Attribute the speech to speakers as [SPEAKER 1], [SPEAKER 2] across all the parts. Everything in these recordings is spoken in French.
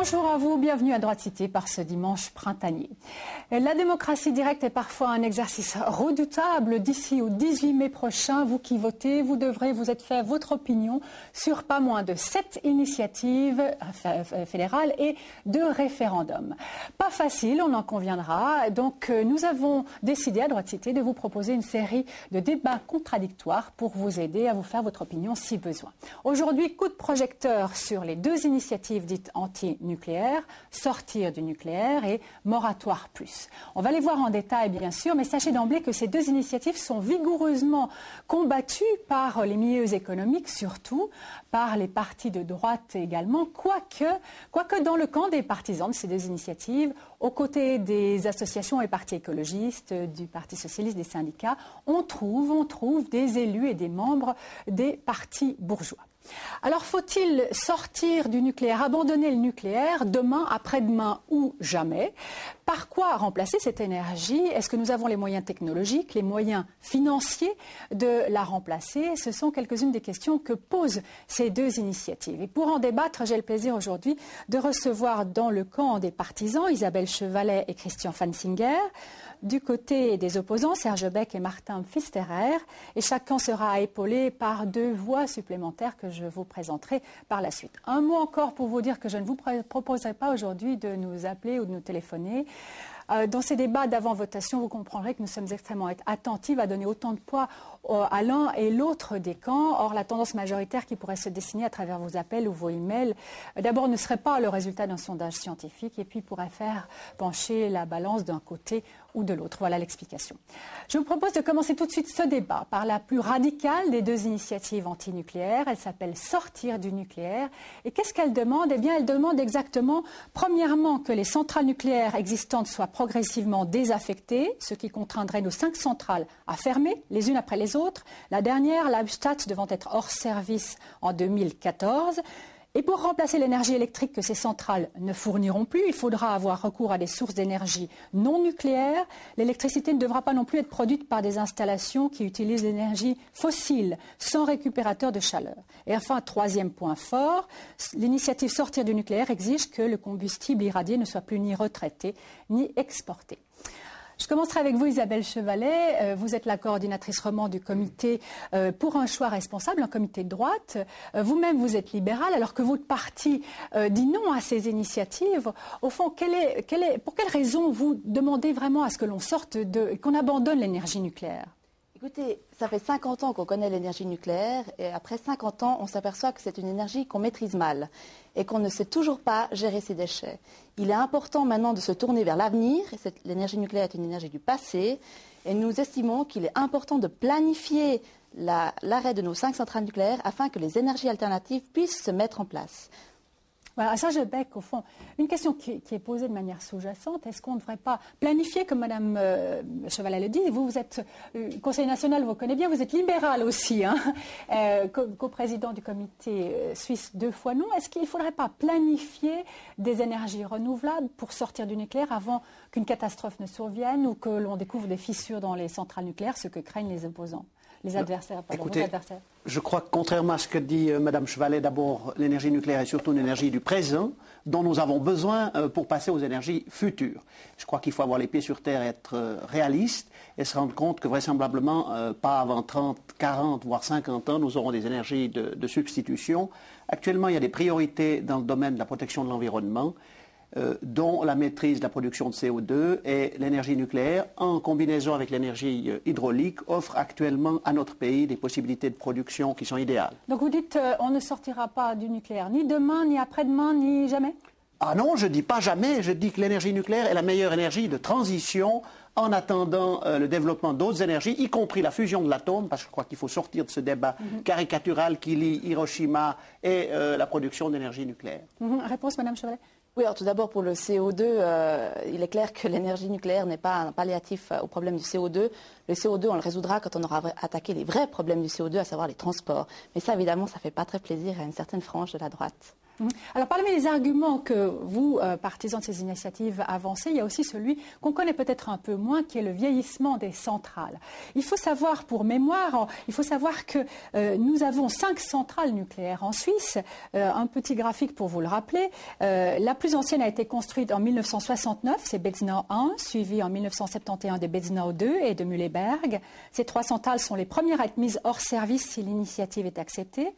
[SPEAKER 1] Bonjour à vous, bienvenue à Droite Cité par ce dimanche printanier. La démocratie directe est parfois un exercice redoutable. D'ici au 18 mai prochain, vous qui votez, vous devrez vous être fait votre opinion sur pas moins de 7 initiatives fédérales et 2 référendums. Pas facile, on en conviendra. Donc nous avons décidé à Droite Cité de vous proposer une série de débats contradictoires pour vous aider à vous faire votre opinion si besoin. Aujourd'hui, coup de projecteur sur les 2 initiatives dites anti-nucléaires, sortir du nucléaire et moratoire plus. On va les voir en détail bien sûr, mais sachez d'emblée que ces 2 initiatives sont vigoureusement combattues par les milieux économiques, surtout par les partis de droite également, quoique dans le camp des partisans de ces 2 initiatives, aux côtés des associations et partis écologistes, du Parti socialiste, des syndicats, on trouve des élus et des membres des partis bourgeois. Alors faut-il sortir du nucléaire, abandonner le nucléaire demain, après-demain ou jamais? Par quoi remplacer cette énergie? Est-ce que nous avons les moyens technologiques, les moyens financiers de la remplacer? Ce sont quelques-unes des questions que posent ces 2 initiatives. Et pour en débattre, j'ai le plaisir aujourd'hui de recevoir dans le camp des partisans Isabelle Chevalet et Christian Fansinger. Du côté des opposants, Serge Beck et Martin Pfisterer. Et chacun sera épaulé par 2 voix supplémentaires que je vous présenterai par la suite. Un mot encore pour vous dire que je ne vous proposerai pas aujourd'hui de nous appeler ou de nous téléphoner. Dans ces débats d'avant-votation, vous comprendrez que nous sommes extrêmement attentifs à donner autant de poids à l'un et l'autre des camps. Or, la tendance majoritaire qui pourrait se dessiner à travers vos appels ou vos emails, d'abord ne serait pas le résultat d'un sondage scientifique et puis pourrait faire pencher la balance d'un côté ou de l'autre. Voilà l'explication. Je vous propose de commencer tout de suite ce débat par la plus radicale des 2 initiatives antinucléaires. Elle s'appelle « Sortir du nucléaire ». Et qu'est-ce qu'elle demande? Eh bien, elle demande exactement, premièrement, que les centrales nucléaires existantes soient progressivement désaffectées, ce qui contraindrait nos 5 centrales à fermer les unes après les autres. La dernière, Leibstadt, devant être hors service en 2014. Et pour remplacer l'énergie électrique que ces centrales ne fourniront plus, il faudra avoir recours à des sources d'énergie non nucléaires. L'électricité ne devra pas non plus être produite par des installations qui utilisent l'énergie fossile, sans récupérateur de chaleur. Et enfin, 3e point fort, l'initiative Sortir du nucléaire exige que le combustible irradié ne soit plus ni retraité ni exporté. Je commencerai avec vous, Isabelle Chevalet. Vous êtes la coordinatrice romande du comité pour un choix responsable, un comité de droite. Vous-même, vous êtes libérale, alors que votre parti dit non à ces initiatives. Au fond, pour quelle raison vous demandez vraiment à ce que l'on sorte qu'on abandonne l'énergie nucléaire?
[SPEAKER 2] Écoutez, ça fait 50 ans qu'on connaît l'énergie nucléaire et après 50 ans, on s'aperçoit que c'est une énergie qu'on maîtrise mal et qu'on ne sait toujours pas gérer ses déchets. Il est important maintenant de se tourner vers l'avenir. L'énergie nucléaire est une énergie du passé et nous estimons qu'il est important de planifier l'arrêt de nos 5 centrales nucléaires afin que les énergies alternatives puissent se mettre en place.
[SPEAKER 1] Voilà, à Serge Beck, au fond, une question qui est posée de manière sous-jacente, est-ce qu'on ne devrait pas planifier, comme Mme Chevalet le dit, vous êtes Conseil national, vous connaissez bien, vous êtes libéral aussi, hein, co-président du comité suisse 2 fois non, est-ce qu'il ne faudrait pas planifier des énergies renouvelables pour sortir du nucléaire avant qu'une catastrophe ne survienne ou que l'on découvre des fissures dans les centrales nucléaires, ce que craignent les opposants? Les adversaires, pardon.
[SPEAKER 3] Écoutez, je crois que contrairement à ce que dit Mme Chevalet, d'abord, l'énergie nucléaire est surtout une énergie du présent dont nous avons besoin pour passer aux énergies futures. Je crois qu'il faut avoir les pieds sur terre et être réaliste et se rendre compte que vraisemblablement, pas avant 30, 40, voire 50 ans, nous aurons des énergies de substitution. Actuellement, il y a des priorités dans le domaine de la protection de l'environnement, dont la maîtrise de la production de CO2 et l'énergie nucléaire, en combinaison avec l'énergie hydraulique, offre actuellement à notre pays des possibilités de production qui sont idéales.
[SPEAKER 1] Donc vous dites on ne sortira pas du nucléaire ni demain, ni après-demain, ni jamais?
[SPEAKER 3] Ah non, je ne dis pas jamais, je dis que l'énergie nucléaire est la meilleure énergie de transition en attendant le développement d'autres énergies, y compris la fusion de l'atome, parce que je crois qu'il faut sortir de ce débat caricatural qui lie Hiroshima et la production d'énergie nucléaire.
[SPEAKER 1] Réponse, Mme Chevalet?
[SPEAKER 2] Oui, alors tout d'abord pour le CO2, il est clair que l'énergie nucléaire n'est pas un palliatif au problème du CO2. Le CO2, on le résoudra quand on aura attaqué les vrais problèmes du CO2, à savoir les transports. Mais ça, évidemment, ça ne fait pas très plaisir à une certaine frange de la droite.
[SPEAKER 1] Alors, parmi les arguments que vous, partisans de ces initiatives, avancez, il y a aussi celui qu'on connaît peut-être un peu moins, qui est le vieillissement des centrales. Il faut savoir, pour mémoire, il faut savoir que nous avons 5 centrales nucléaires en Suisse. Un petit graphique pour vous le rappeler. La plus ancienne a été construite en 1969, c'est Betznau 1, suivie en 1971 de Betznau 2 et de Mühleberg. Ces 3 centrales sont les premières à être mises hors service si l'initiative est acceptée.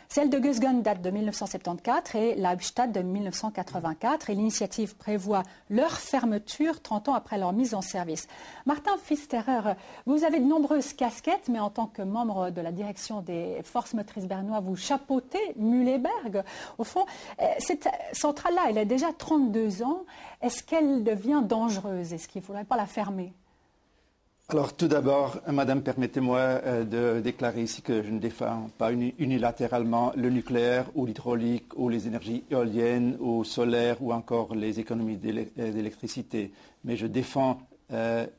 [SPEAKER 1] Celle de Gösgen date de 1974 et Leibstadt de 1984. Et l'initiative prévoit leur fermeture 30 ans après leur mise en service. Martin Pfisterer, vous avez de nombreuses casquettes, mais en tant que membre de la direction des forces motrices bernois, vous chapeautez Mühleberg. Au fond, cette centrale-là, elle a déjà 32 ans. Est-ce qu'elle devient dangereuse? Est-ce qu'il ne faudrait pas la fermer?
[SPEAKER 4] Alors tout d'abord, Madame, permettez-moi de déclarer ici que je ne défends pas unilatéralement le nucléaire ou l'hydraulique ou les énergies éoliennes ou solaires ou encore les économies d'électricité. Mais je défends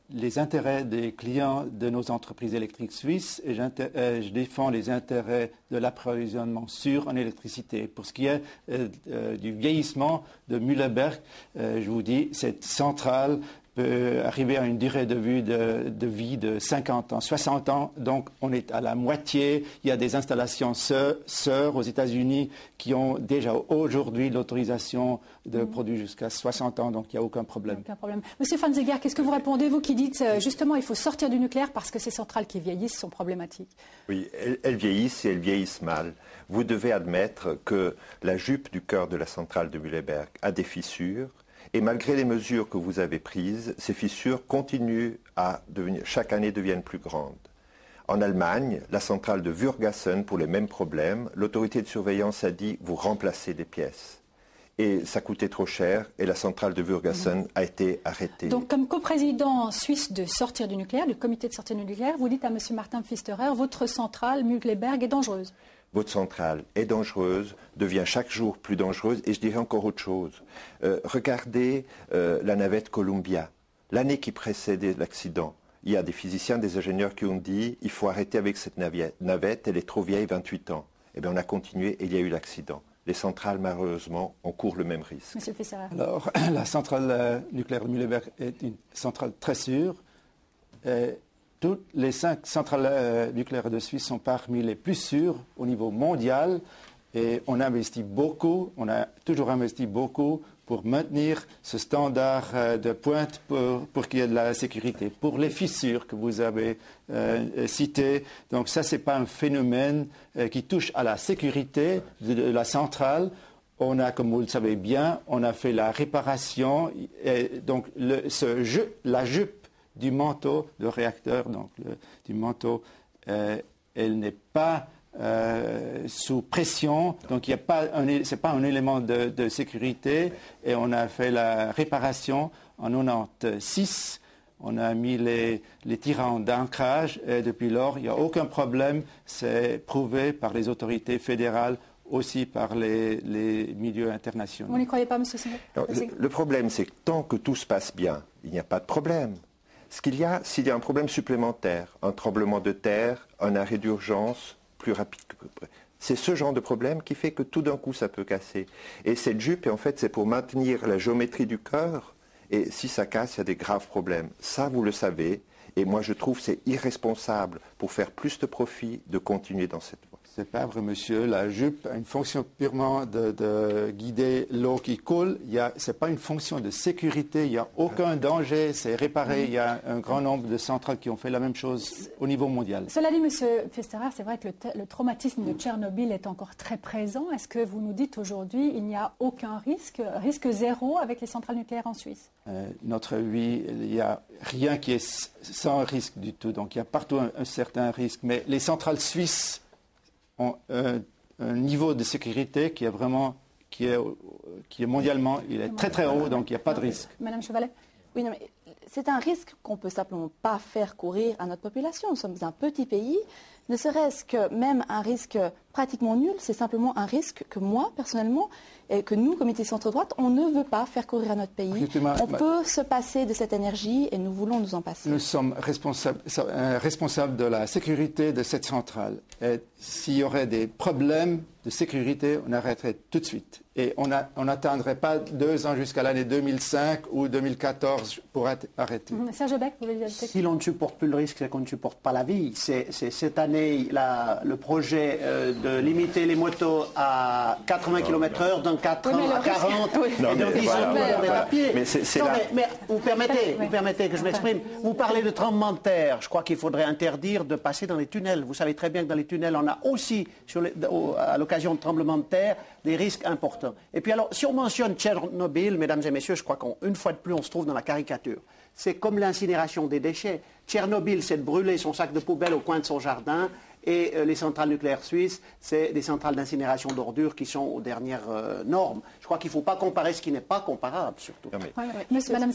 [SPEAKER 4] les intérêts des clients de nos entreprises électriques suisses et je défends les intérêts de l'approvisionnement sûr en électricité. Pour ce qui est du vieillissement de Mühleberg, je vous dis, cette centrale peut arriver à une durée de vie de 50 ans, 60 ans. Donc, on est à la moitié. Il y a des installations sœurs aux États-Unis qui ont déjà aujourd'hui l'autorisation de produire jusqu'à 60 ans. Donc, il n'y a aucun problème.
[SPEAKER 1] Aucun problème. Monsieur Van Zegher, qu'est-ce que vous répondez, vous qui dites justement il faut sortir du nucléaire parce que ces centrales qui vieillissent sont problématiques?
[SPEAKER 5] Oui, elles vieillissent et elles vieillissent mal. Vous devez admettre que la jupe du cœur de la centrale de Mühleberg a des fissures. Et malgré les mesures que vous avez prises, ces fissures continuent à devenir, chaque année deviennent plus grandes. En Allemagne, la centrale de Würgassen, pour les mêmes problèmes, l'autorité de surveillance a dit vous remplacez les pièces. Et ça coûtait trop cher et la centrale de Würgassen a été arrêtée.
[SPEAKER 1] Donc comme coprésident suisse de sortir du nucléaire, du comité de sortie du nucléaire, vous dites à M. Martin Pfisterer, votre centrale Mühleberg est dangereuse.
[SPEAKER 5] Votre centrale est dangereuse, devient chaque jour plus dangereuse, et je dirais encore autre chose. Regardez la navette Columbia. L'année qui précédait l'accident, il y a des physiciens, des ingénieurs qui ont dit il faut arrêter avec cette navette, elle est trop vieille, 28 ans. Eh bien, on a continué et il y a eu l'accident. Les centrales, malheureusement, on court le même risque.
[SPEAKER 1] Monsieur Pfisterer.
[SPEAKER 4] Alors, la centrale nucléaire de Mühleberg est une centrale très sûre. Toutes les 5 centrales nucléaires de Suisse sont parmi les plus sûres au niveau mondial et on investit beaucoup, on a toujours investi beaucoup pour maintenir ce standard de pointe pour qu'il y ait de la sécurité. Pour les fissures que vous avez citées, donc ça, ce n'est pas un phénomène qui touche à la sécurité de la centrale. On a, comme vous le savez bien, on a fait la réparation et donc la jupe du manteau de réacteur, donc du manteau, elle n'est pas sous pression, donc ce n'est pas un élément de sécurité. Et on a fait la réparation en 1996. On a mis les tirants d'ancrage et depuis lors, il n'y a aucun problème. C'est prouvé par les autorités fédérales, aussi par les milieux internationaux.
[SPEAKER 1] Vous n'y croyez pas, M. Singer?
[SPEAKER 5] Le problème, c'est que tant que tout se passe bien, il n'y a pas de problème. S'il y a un problème supplémentaire, un tremblement de terre, un arrêt d'urgence plus rapide que c'est ce genre de problème qui fait que tout d'un coup ça peut casser. Et cette jupe, en fait, c'est pour maintenir la géométrie du cœur. Et si ça casse, il y a des graves problèmes. Ça, vous le savez. Et moi, je trouve que c'est irresponsable pour faire plus de profit de continuer dans cette voie.
[SPEAKER 4] C'est pas vrai, monsieur. La jupe a une fonction purement de guider l'eau qui coule. Ce n'est pas une fonction de sécurité. Il n'y a aucun danger. C'est réparé. Il y a un grand nombre de centrales qui ont fait la même chose au niveau mondial.
[SPEAKER 1] Cela dit, M. Pfisterer, c'est vrai que le traumatisme de Tchernobyl est encore très présent. Est-ce que vous nous dites aujourd'hui il n'y a aucun risque zéro avec les centrales nucléaires en Suisse?
[SPEAKER 4] Notre vie, il n'y a rien qui est sans risque du tout. Donc il y a partout un certain risque. Mais les centrales suisses ont un niveau de sécurité qui est mondialement, il est très très haut, donc il n'y a pas de risque.
[SPEAKER 2] Madame Chevalet? Oui, non, mais c'est un risque qu'on ne peut simplement pas faire courir à notre population. Nous sommes un petit pays. Ne serait-ce que même un risque pratiquement nul, c'est simplement un risque que moi, personnellement, et que nous, comité centre-droite, on ne veut pas faire courir à notre pays. On peut se passer de cette énergie et nous voulons nous en passer.
[SPEAKER 4] Nous sommes responsables de la sécurité de cette centrale. S'il y aurait des problèmes de sécurité, on arrêterait tout de suite. Et on n'atteindrait pas 2 ans jusqu'à l'année 2005 ou 2014 pour arrêter.
[SPEAKER 1] Serge Beck, vous voulez dire?
[SPEAKER 3] Si l'on ne supporte plus le risque, c'est qu'on ne supporte pas la vie. C'est cette année le projet de limiter les motos à 80 km/h, dans 4 ans à 40, et dans 10 ans, on est à pied. Mais vous permettez que je m'exprime. Vous parlez de tremblement de terre. Je crois qu'il faudrait interdire de passer dans les tunnels. Vous savez très bien que dans les tunnels, on a aussi, à l'occasion de tremblements de terre, des risques importants. Et puis alors, si on mentionne Tchernobyl, mesdames et messieurs, je crois qu'une fois de plus, on se trouve dans la caricature. C'est comme l'incinération des déchets. Tchernobyl, c'est de brûler son sac de poubelle au coin de son jardin. Et les centrales nucléaires suisses, c'est des centrales d'incinération d'ordures qui sont aux dernières normes. Je crois qu'il ne faut pas comparer ce qui n'est pas comparable, surtout.
[SPEAKER 1] Madame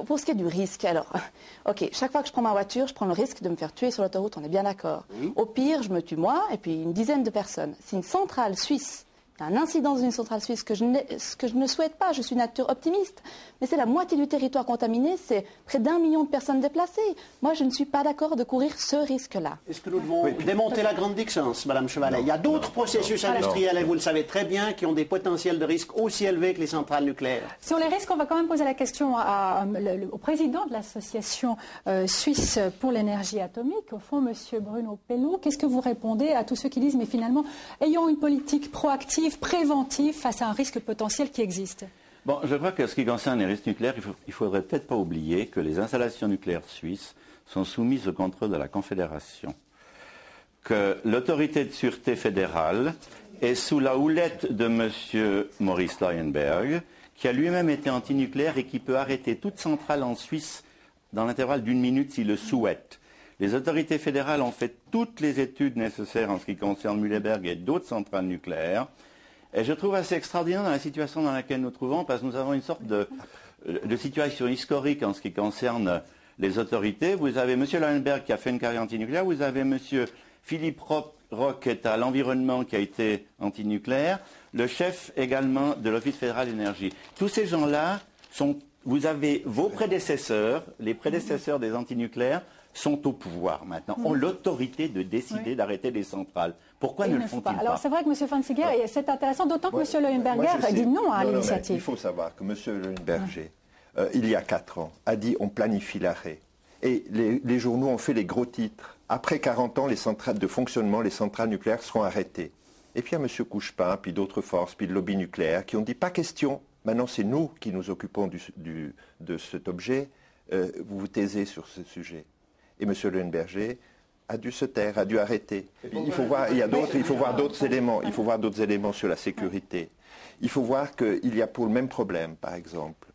[SPEAKER 2] pour ce qui est du risque, alors, ok, chaque fois que je prends ma voiture, je prends le risque de me faire tuer sur l'autoroute, on est bien d'accord. Oui. Au pire, je me tue moi et puis une dizaine de personnes. Si une centrale suisse, un incident dans une centrale suisse, ce que je ne souhaite pas, je suis nature optimiste, mais c'est la moitié du territoire contaminé, c'est près d'1 million de personnes déplacées. Moi, je ne suis pas d'accord de courir ce risque-là.
[SPEAKER 3] Est-ce que nous devons démonter la grande distance, Madame Chevalet? Il y a d'autres processus industriels, et vous le savez très bien, qui ont des potentiels de risque aussi élevés que les centrales nucléaires.
[SPEAKER 1] Sur les risques, on va quand même poser la question au président de l'association suisse pour l'énergie atomique, au fond, Monsieur Bruno Pello. Qu'est-ce que vous répondez à tous ceux qui disent, mais finalement, ayons une politique proactive, préventive face à un risque potentiel qui existe?
[SPEAKER 6] Bon, je crois que ce qui concerne les risques nucléaires, il ne faudrait peut-être pas oublier que les installations nucléaires suisses sont soumises au contrôle de la Confédération, que l'autorité de sûreté fédérale est sous la houlette de M. Maurice Leuenberg, qui a lui-même été antinucléaire et qui peut arrêter toute centrale en Suisse dans l'intervalle d'1 minute s'il le souhaite. Les autorités fédérales ont fait toutes les études nécessaires en ce qui concerne Mühleberg et d'autres centrales nucléaires. Et je trouve assez extraordinaire dans la situation dans laquelle nous trouvons, parce que nous avons une sorte de situation historique en ce qui concerne les autorités. Vous avez M. Leuenberg qui a fait une carrière antinucléaire, vous avez M. Philippe Roch qui est à l'environnement qui a été antinucléaire, le chef également de l'Office fédéral d'énergie. Tous ces gens-là vous avez vos prédécesseurs, les prédécesseurs des antinucléaires, sont au pouvoir maintenant, ont l'autorité de décider d'arrêter les centrales. Pourquoi ne le font-ils pas?
[SPEAKER 1] Alors c'est vrai que M. Fanziger, c'est intéressant, d'autant que M. Leuenberger dit non à l'initiative.
[SPEAKER 5] Il faut savoir que M. Leuenberger, il y a 4 ans, a dit on planifie l'arrêt. Et les journaux ont fait les gros titres. Après 40 ans, les centrales de fonctionnement, les centrales nucléaires seront arrêtées. Et puis il y a M. Couchepin, puis d'autres forces, puis le lobby nucléaire, qui ont dit pas question. Maintenant, c'est nous qui nous occupons de cet objet. Vous vous taisez sur ce sujet. Et M. Leuenberger a dû se taire, a dû arrêter. Il faut voir d'autres éléments. Il faut voir d'autres éléments sur la sécurité. Il faut voir qu'il y a pour le même problème, par exemple,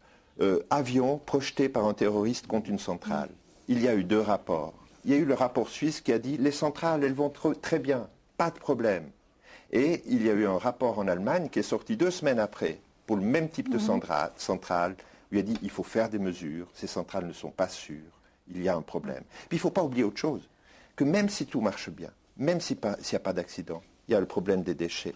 [SPEAKER 5] avion projeté par un terroriste contre une centrale. Il y a eu 2 rapports. Il y a eu le rapport suisse qui a dit les centrales, elles vont très bien, pas de problème. Et il y a eu un rapport en Allemagne qui est sorti 2 semaines après pour le même type de centrale où il a dit il faut faire des mesures, ces centrales ne sont pas sûres. Il y a un problème. Puis il ne faut pas oublier autre chose, que même si tout marche bien, même s'il n'y a pas d'accident, il y a le problème des déchets.